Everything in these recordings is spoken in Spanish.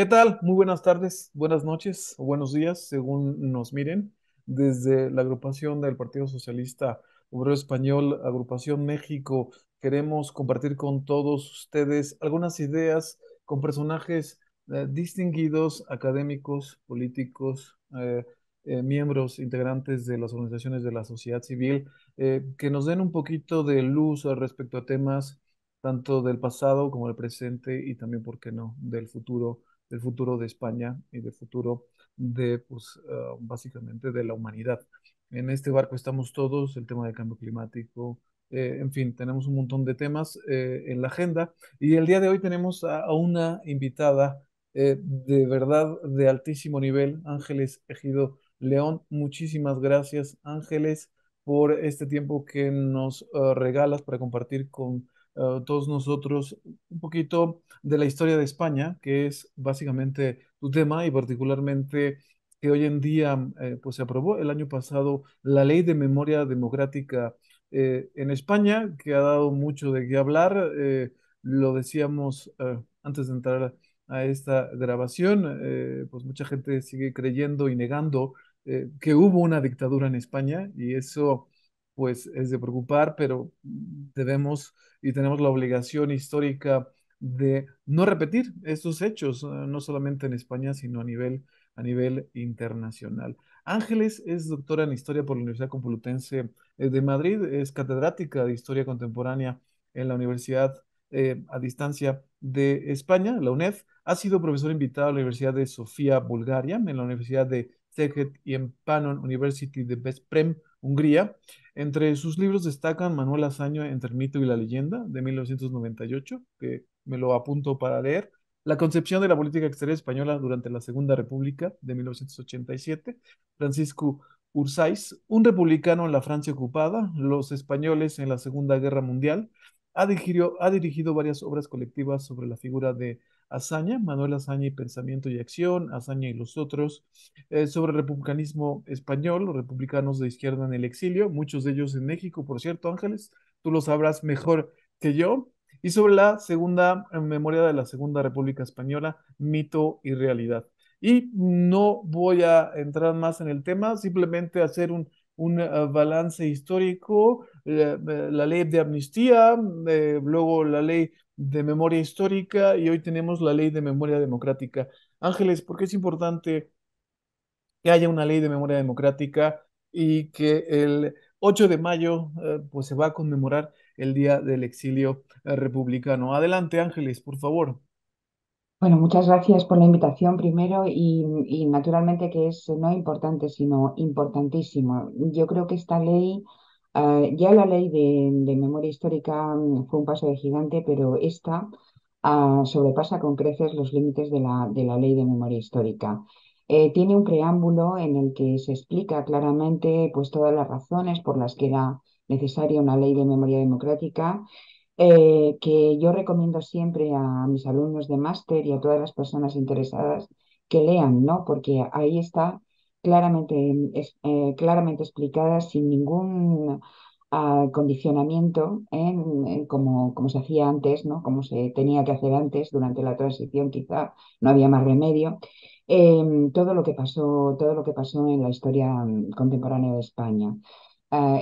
¿Qué tal? Muy buenas tardes, buenas noches o buenos días, según nos miren. Desde la agrupación del Partido Socialista Obrero Español, Agrupación México, queremos compartir con todos ustedes algunas ideas con personajes distinguidos, académicos, políticos, miembros integrantes de las organizaciones de la sociedad civil, que nos den un poquito de luz al respecto a temas tanto del pasado como del presente y también, ¿por qué no?, del futuro de España y del futuro de, pues, básicamente de la humanidad. En este barco estamos todos, el tema del cambio climático, en fin, tenemos un montón de temas en la agenda y el día de hoy tenemos a una invitada de verdad de altísimo nivel, Ángeles Ejido León. Muchísimas gracias, Ángeles, por este tiempo que nos regalas para compartir con todos nosotros un poquito de la historia de España, que es básicamente tu tema y particularmente que hoy en día pues se aprobó el año pasado la Ley de Memoria Democrática en España, que ha dado mucho de qué hablar. Lo decíamos antes de entrar a esta grabación, pues mucha gente sigue creyendo y negando que hubo una dictadura en España y eso pues es de preocupar, pero debemos y tenemos la obligación histórica de no repetir estos hechos, no solamente en España, sino a nivel internacional. Ángeles es doctora en Historia por la Universidad Complutense de Madrid, es catedrática de Historia Contemporánea en la Universidad a Distancia de España, la UNED. Ha sido profesor invitado a la Universidad de Sofía, Bulgaria, en la Universidad de Szeged y en Pannon University de Veszprém, Hungría. Entre sus libros destacan Manuel Azaña entre el mito y la leyenda, de 1998, que me lo apunto para leer, La concepción de la política exterior española durante la Segunda República, de 1987, Francisco Ursáiz, Un republicano en la Francia ocupada, Los españoles en la Segunda Guerra Mundial. Ha dirigido varias obras colectivas sobre la figura de Azaña, Manuel Azaña y Pensamiento y Acción, Azaña y los otros, sobre el republicanismo español, los republicanos de izquierda en el exilio, muchos de ellos en México, por cierto, Ángeles, tú lo sabrás mejor que yo, y sobre la segunda memoria de la Segunda República Española, mito y realidad. Y no voy a entrar más en el tema, simplemente hacer un balance histórico, la ley de amnistía, luego la ley de memoria histórica y hoy tenemos la ley de memoria democrática. Ángeles, ¿por qué es importante que haya una ley de memoria democrática y que el 8 de mayo pues se va a conmemorar el Día del Exilio Republicano? Adelante, Ángeles, por favor. Bueno, muchas gracias por la invitación primero y naturalmente que es no importante, sino importantísimo. Yo creo que esta ley, ya la ley de memoria histórica fue un paso de gigante, pero esta sobrepasa con creces los límites de la ley de memoria histórica. Tiene un preámbulo en el que se explica claramente pues, todas las razones por las que era necesaria una ley de memoria democrática, que yo recomiendo siempre a mis alumnos de máster y a todas las personas interesadas que lean, ¿no? Porque ahí está claramente explicada sin ningún condicionamiento como se hacía antes, ¿no? Como se tenía que hacer antes durante la transición, quizá no había más remedio. Todo lo que pasó en la historia contemporánea de España.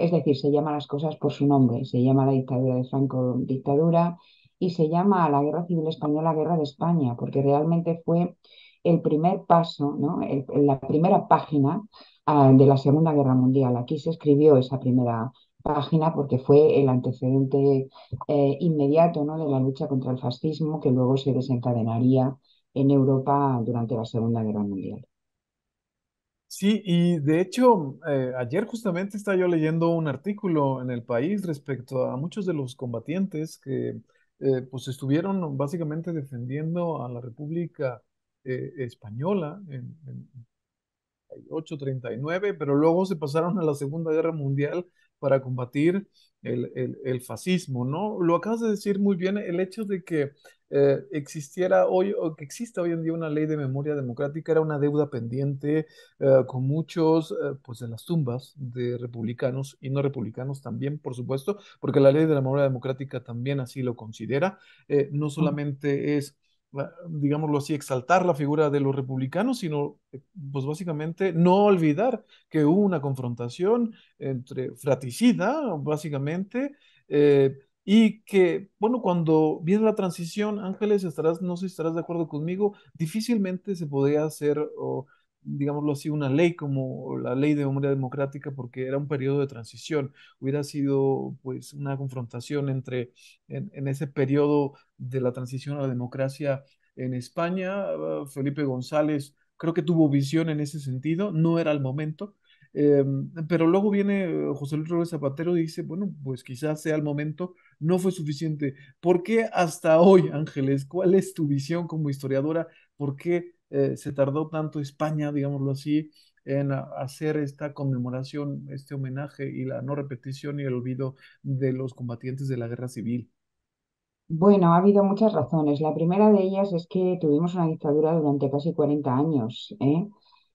Es decir, se llama las cosas por su nombre, se llama la dictadura de Franco dictadura y se llama a la Guerra Civil Española Guerra de España, porque realmente fue el primer paso, ¿no? La primera página de la Segunda Guerra Mundial. Aquí se escribió esa primera página porque fue el antecedente inmediato, ¿no? de la lucha contra el fascismo que luego se desencadenaría en Europa durante la Segunda Guerra Mundial. Sí, y de hecho, ayer justamente estaba yo leyendo un artículo en El País respecto a muchos de los combatientes que pues estuvieron básicamente defendiendo a la República Española en 38, 39, pero luego se pasaron a la Segunda Guerra Mundial para combatir el fascismo, ¿no? Lo acabas de decir muy bien, el hecho de que existiera hoy o que exista hoy en día una ley de memoria democrática era una deuda pendiente con muchos, pues en las tumbas de republicanos y no republicanos también, por supuesto, porque la ley de la memoria democrática también así lo considera. No solamente es digámoslo así, exaltar la figura de los republicanos, sino, pues básicamente, no olvidar que hubo una confrontación entre fratricida, básicamente, y que, bueno, cuando viene la transición, Ángeles, estarás, no sé si estarás de acuerdo conmigo, difícilmente se podía hacer, o, digámoslo así, una ley como la ley de memoria democrática, porque era un periodo de transición. Hubiera sido, pues, una confrontación entre, en ese periodo de la transición a la democracia en España. Felipe González creo que tuvo visión en ese sentido, no era el momento. Eh, pero luego viene José Luis Rodríguez Zapatero y dice, bueno, pues quizás sea el momento, no fue suficiente. ¿Por qué hasta hoy, Ángeles? ¿Cuál es tu visión como historiadora? ¿Por qué se tardó tanto España, digámoslo así, en hacer esta conmemoración, este homenaje y la no repetición y el olvido de los combatientes de la guerra civil? Bueno, ha habido muchas razones. La primera de ellas es que tuvimos una dictadura durante casi 40 años,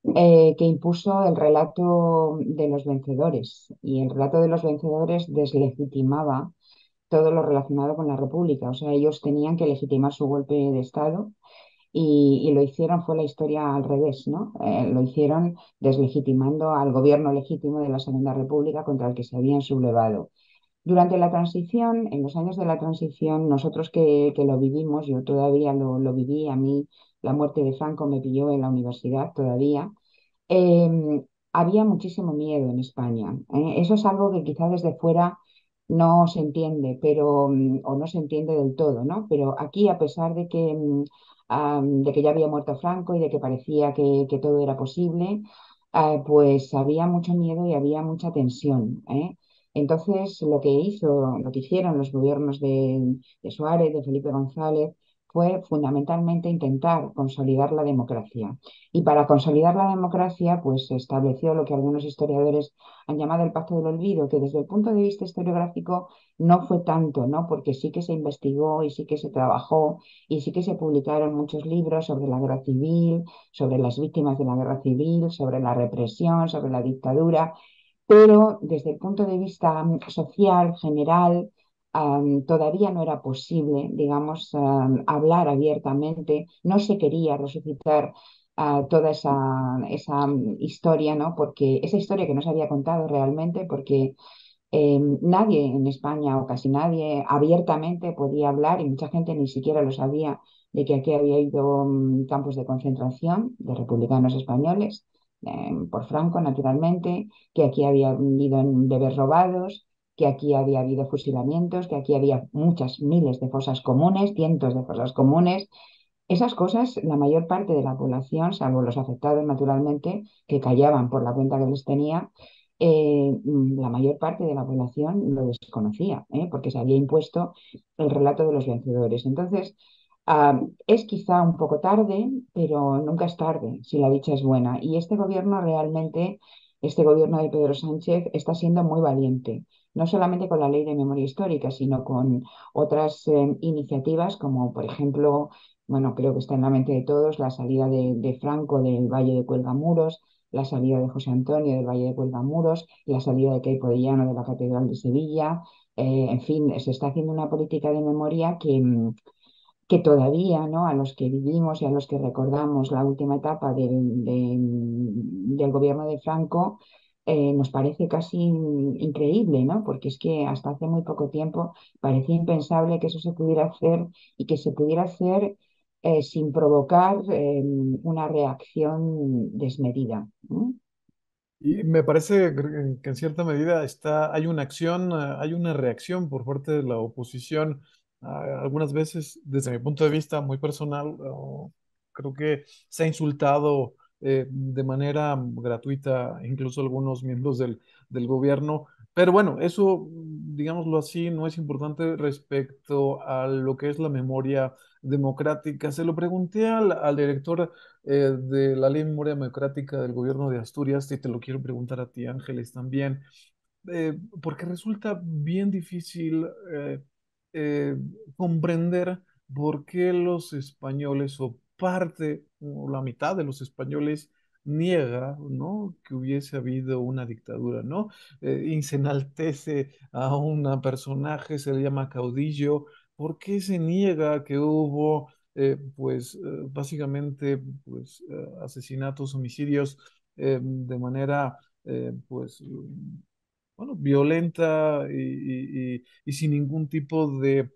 que impuso el relato de los vencedores. Y el relato de los vencedores deslegitimaba todo lo relacionado con la República. O sea, ellos tenían que legitimar su golpe de Estado y lo hicieron, fue la historia al revés, ¿no? Lo hicieron deslegitimando al gobierno legítimo de la Segunda República contra el que se habían sublevado. Durante la transición, en los años de la transición, nosotros que lo vivimos, yo todavía lo viví, a mí la muerte de Franco me pilló en la universidad todavía, había muchísimo miedo en España. Eso es algo que quizá desde fuera no se entiende, pero, o no se entiende del todo, ¿no? Pero aquí, a pesar de que ya había muerto Franco y de que parecía que todo era posible, pues había mucho miedo y había mucha tensión, ¿eh? Entonces, lo que hicieron los gobiernos de Suárez, de Felipe González, fue fundamentalmente intentar consolidar la democracia. Y para consolidar la democracia, pues se estableció lo que algunos historiadores han llamado el Pacto del Olvido, que desde el punto de vista historiográfico no fue tanto, ¿no? Porque sí que se investigó y sí que se trabajó y sí que se publicaron muchos libros sobre la guerra civil, sobre las víctimas de la guerra civil, sobre la represión, sobre la dictadura, pero desde el punto de vista social, general, todavía no era posible, digamos, hablar abiertamente, no se quería resucitar toda esa historia, ¿no? Porque esa historia que no se había contado realmente, porque nadie en España o casi nadie abiertamente podía hablar y mucha gente ni siquiera lo sabía de que aquí había ido campos de concentración de republicanos españoles, por Franco naturalmente, que aquí había habido bebés robados, que aquí había habido fusilamientos, que aquí había muchas miles de fosas comunes, cientos de fosas comunes. Esas cosas, la mayor parte de la población, salvo los afectados naturalmente, que callaban por la cuenta que les tenía, la mayor parte de la población lo desconocía, porque se había impuesto el relato de los vencedores. Entonces, es quizá un poco tarde, pero nunca es tarde si la dicha es buena. Y este gobierno realmente, este gobierno de Pedro Sánchez está siendo muy valiente, no solamente con la ley de memoria histórica, sino con otras iniciativas como, por ejemplo, bueno, creo que está en la mente de todos la salida de Franco del Valle de Cuelgamuros, la salida de José Antonio del Valle de Cuelgamuros, la salida de Queipo de Llano de la Catedral de Sevilla. En fin, se está haciendo una política de memoria que todavía, ¿no? A los que vivimos y a los que recordamos la última etapa del gobierno de Franco, nos parece casi increíble, ¿no? Porque es que hasta hace muy poco tiempo parecía impensable que eso se pudiera hacer y que se pudiera hacer sin provocar una reacción desmedida, ¿no? Y me parece que en cierta medida hay una acción, hay una reacción por parte de la oposición, algunas veces, desde mi punto de vista muy personal, creo que se ha insultado de manera gratuita incluso algunos miembros del gobierno. Pero bueno, eso, digámoslo así, no es importante respecto a lo que es la memoria democrática. Se lo pregunté al director de la Ley de Memoria Democrática del Gobierno de Asturias, y te lo quiero preguntar a ti, Ángeles, también, porque resulta bien difícil eh, comprender por qué los españoles o parte o la mitad de los españoles niega, ¿no? Que hubiese habido una dictadura, ¿no? Y se enaltece a un personaje, se le llama caudillo. ¿Por qué se niega que hubo básicamente asesinatos, homicidios de manera bueno, violenta y sin ningún tipo de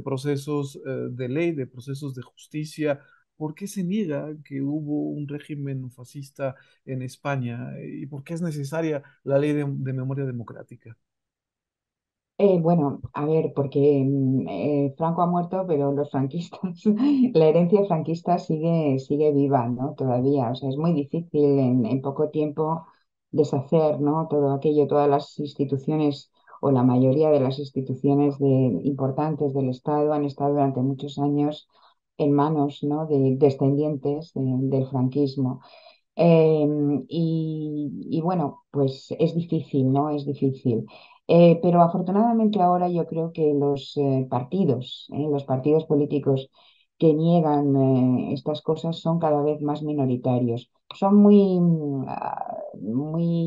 procesos de ley, de procesos de justicia. ¿Por qué se niega que hubo un régimen fascista en España? ¿Y por qué es necesaria la ley de memoria democrática? Bueno, a ver, porque Franco ha muerto, pero los franquistas, la herencia franquista sigue viva, ¿no? Todavía. O sea, es muy difícil en poco tiempo deshacer, ¿no? Todo aquello, todas las instituciones o la mayoría de las instituciones importantes del Estado han estado durante muchos años en manos, ¿no? De descendientes del franquismo. Eh, y bueno, pues es difícil, ¿no? Es difícil. Pero afortunadamente ahora yo creo que los partidos políticos que niegan estas cosas son cada vez más minoritarios. Son muy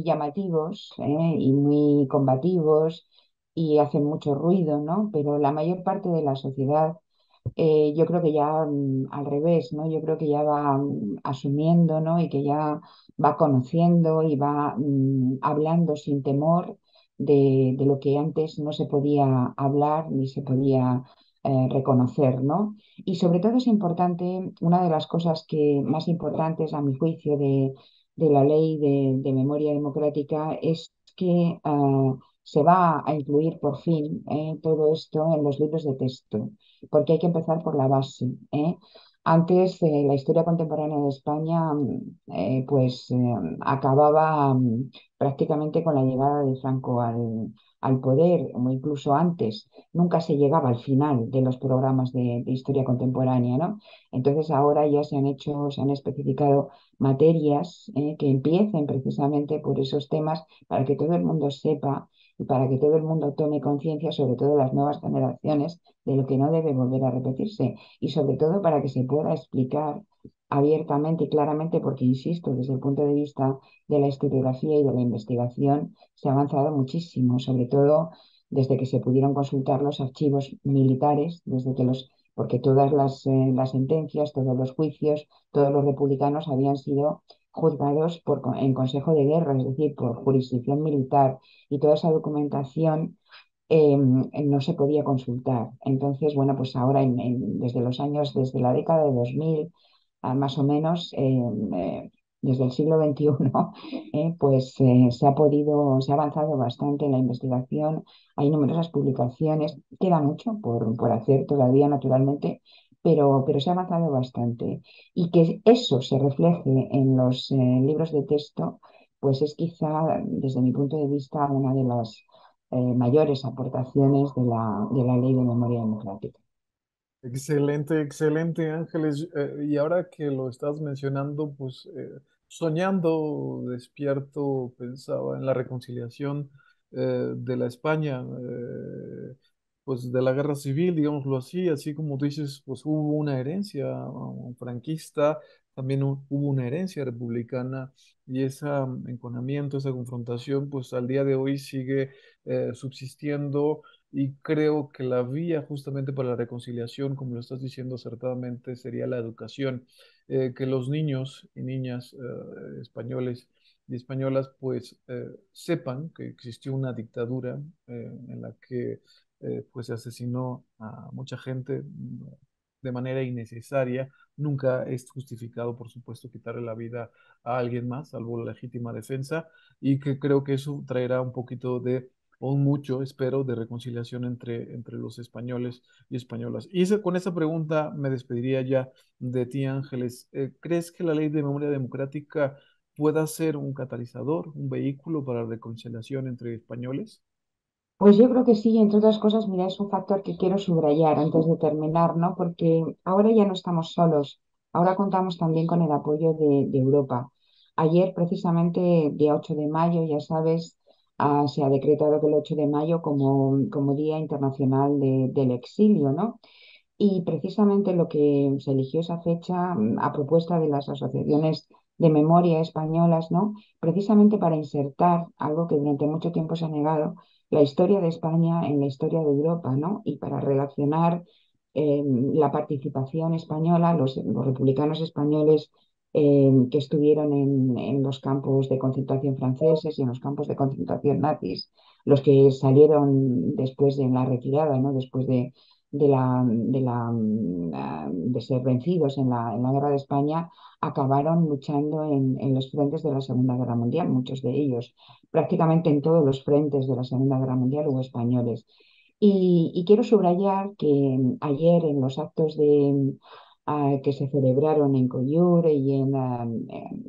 llamativos, y muy combativos y hacen mucho ruido, ¿no? Pero la mayor parte de la sociedad yo creo que ya al revés, ¿no? Yo creo que ya va asumiendo, ¿no? Y que ya va conociendo y va hablando sin temor de lo que antes no se podía hablar ni se podía reconocer, ¿no? Y sobre todo es importante, una de las cosas más importantes a mi juicio de la ley de memoria democrática es que se va a incluir por fin todo esto en los libros de texto porque hay que empezar por la base, ¿eh? Antes, la historia contemporánea de España, acababa prácticamente con la llegada de Franco al poder, o incluso antes. Nunca se llegaba al final de los programas de historia contemporánea, ¿no? Entonces, ahora ya se han especificado materias, que empiecen precisamente por esos temas para que todo el mundo sepa y para que todo el mundo tome conciencia, sobre todo las nuevas generaciones, de lo que no debe volver a repetirse y sobre todo para que se pueda explicar abiertamente y claramente, porque insisto, desde el punto de vista de la historiografía y de la investigación se ha avanzado muchísimo, sobre todo desde que se pudieron consultar los archivos militares, porque todas las sentencias, todos los juicios, todos los republicanos habían sido juzgados en Consejo de Guerra, es decir, por jurisdicción militar, y toda esa documentación no se podía consultar. Entonces, bueno, pues ahora desde la década de 2000, más o menos, desde el siglo XXI, se ha avanzado bastante en la investigación, hay numerosas publicaciones, queda mucho por hacer todavía, naturalmente, pero se ha avanzado bastante. Y que eso se refleje en los libros de texto, pues es quizá, desde mi punto de vista, una de las mayores aportaciones de la ley de memoria democrática. Excelente, excelente, Ángeles. Y ahora que lo estás mencionando, soñando despierto, pensaba en la reconciliación de la España, pues de la guerra civil, digámoslo así, así como tú dices, pues hubo una herencia franquista, también hubo una herencia republicana y ese enconamiento, esa confrontación, pues al día de hoy sigue subsistiendo y creo que la vía justamente para la reconciliación, como lo estás diciendo acertadamente, sería la educación. Que los niños y niñas españoles y españolas sepan que existió una dictadura en la que se asesinó a mucha gente de manera innecesaria. Nunca es justificado, por supuesto, quitarle la vida a alguien más, salvo la legítima defensa, y que creo que eso traerá un poquito de o mucho, espero, de reconciliación entre los españoles y españolas. Y con esa pregunta me despediría ya de ti, Ángeles. ¿Crees que la ley de memoria democrática pueda ser un catalizador, un vehículo para la reconciliación entre españoles? Pues yo creo que sí, entre otras cosas, mira, es un factor que quiero subrayar antes de terminar, ¿no? Porque ahora ya no estamos solos, ahora contamos también con el apoyo de Europa. Ayer, precisamente, día 8 de mayo, ya sabes, se ha decretado que el 8 de mayo como Día Internacional del Exilio, ¿no? Y precisamente lo que se eligió esa fecha a propuesta de las asociaciones de memoria españolas, ¿no? Precisamente para insertar algo que durante mucho tiempo se ha negado, la historia de España en la historia de Europa, ¿no? Y para relacionar la participación española, los republicanos españoles que estuvieron en los campos de concentración franceses y en los campos de concentración nazis, los que salieron después de la retirada, ¿no? Después de ser vencidos en la guerra de España, acabaron luchando en los frentes de la Segunda Guerra Mundial, muchos de ellos. Prácticamente en todos los frentes de la Segunda Guerra Mundial hubo españoles. Y quiero subrayar que ayer en los actos que se celebraron en Coyur y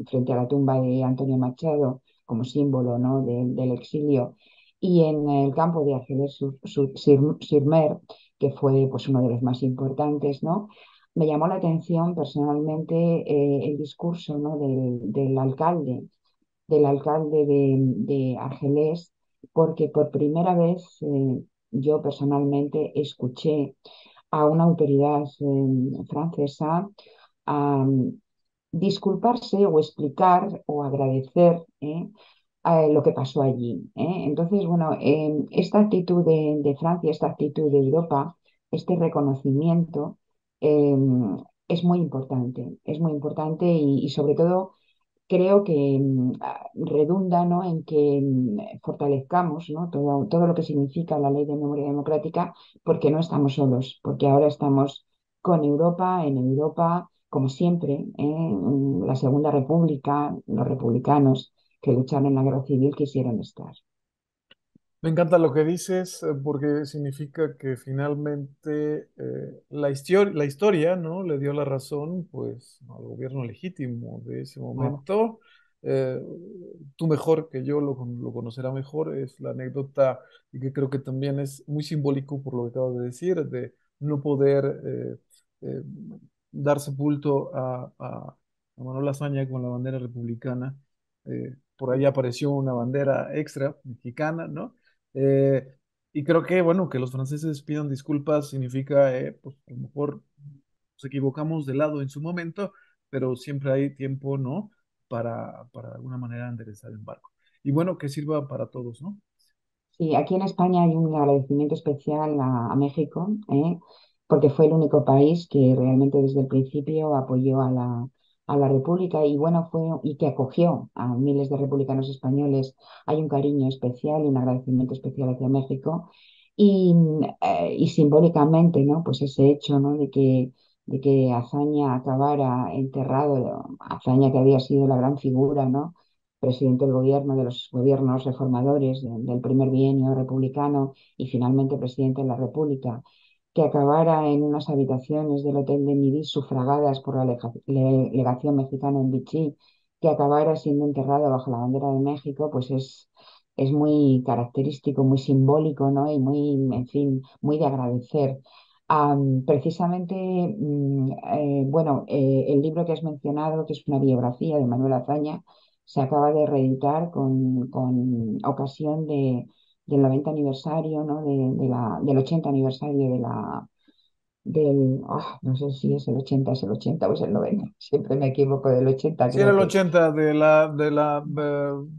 frente a la tumba de Antonio Machado como símbolo, ¿no? del exilio, y en el campo de Argelès-sur-Mer, que fue pues, uno de los más importantes, ¿no? Me llamó la atención personalmente el discurso, ¿no? del alcalde de Argelés, porque por primera vez yo personalmente escuché a una autoridad francesa a disculparse o explicar o agradecer lo que pasó allí. Entonces, bueno, esta actitud de Francia, esta actitud de Europa, este reconocimiento eh, es muy importante y sobre todo creo que redunda, ¿no? en que fortalezcamos, ¿no? todo lo que significa la ley de memoria democrática, porque no estamos solos, porque ahora estamos con Europa, en Europa, como siempre, la Segunda República, los republicanos que lucharon en la guerra civil quisieron estar. Me encanta lo que dices porque significa que finalmente la historia, ¿no? Le dio la razón pues al gobierno legítimo de ese Claro. momento. Eh, Tú mejor que yo lo conocerá mejor, es la anécdota y que creo que también es muy simbólico por lo que acabas de decir, de no poder eh, dar sepulto a Manuel Azaña con la bandera republicana. Por ahí apareció una bandera extra mexicana, ¿no? Eh, y creo que, bueno, que los franceses pidan disculpas significa, pues a lo mejor nos equivocamos de lado en su momento, pero siempre hay tiempo, ¿no? Para de alguna manera enderezar el barco. Y bueno, que sirva para todos, ¿no? Sí, aquí en España hay un agradecimiento especial a México, porque fue el único país que realmente desde el principio apoyó a la República y bueno, y que acogió a miles de republicanos españoles. Hay un cariño especial y un agradecimiento especial hacia México y simbólicamente, ¿no? Pues ese hecho, ¿no? de que Azaña acabara enterrado, Azaña que había sido la gran figura, ¿no? Presidente del gobierno, de los gobiernos reformadores del primer bienio republicano y finalmente presidente de la República, que acabara en unas habitaciones del Hotel de Midi sufragadas por la legación mexicana en Vichy, que acabara siendo enterrado bajo la bandera de México, pues es muy característico, muy simbólico, ¿no? Y muy, en fin, muy de agradecer. Precisamente, bueno, el libro que has mencionado, que es una biografía de Manuel Azaña, se acaba de reeditar con ocasión del 90 aniversario, ¿no? Del 80 aniversario no sé si es el 80 o es el 90, siempre me equivoco del 80, Sí, era creo el que. 80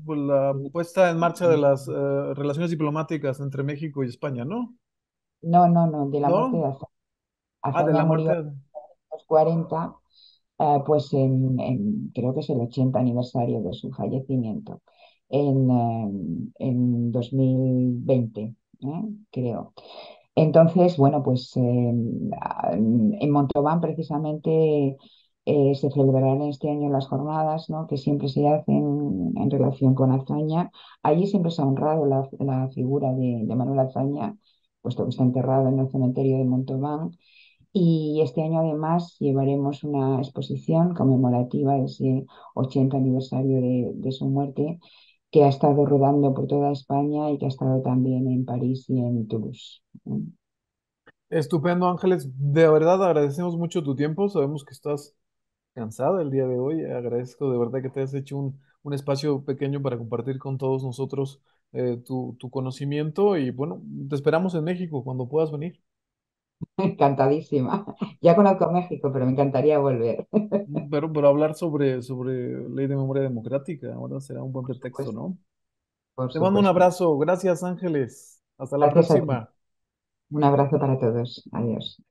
pues, la puesta en marcha de las relaciones diplomáticas entre México y España, ¿no? No, no, no, de la muerte de ¿No? Azaña. Ah, de Azaña la murió muerte. en los 40, pues creo que es el 80 aniversario de su fallecimiento, en 2020, creo. Entonces, bueno, pues en Montauban precisamente se celebrarán este año las jornadas, ¿no? que siempre se hacen en relación con Azaña. Allí siempre se ha honrado la figura de Manuel Azaña, puesto que está enterrado en el cementerio de Montauban. Y este año además llevaremos una exposición conmemorativa de ese 80 aniversario de su muerte, que ha estado rodando por toda España y que ha estado también en París y en Toulouse. Estupendo, Ángeles. De verdad agradecemos mucho tu tiempo. Sabemos que estás cansada el día de hoy. Agradezco de verdad que te hayas hecho un espacio pequeño para compartir con todos nosotros tu conocimiento y bueno, te esperamos en México cuando puedas venir. Encantadísima. Ya conozco México, pero me encantaría volver. Pero hablar sobre ley de memoria democrática, ahora será un buen Por pretexto, supuesto, ¿no? por Te mando un supuesto. abrazo. Gracias, Ángeles. Hasta la Gracias a ti. próxima. Un abrazo para todos. Adiós.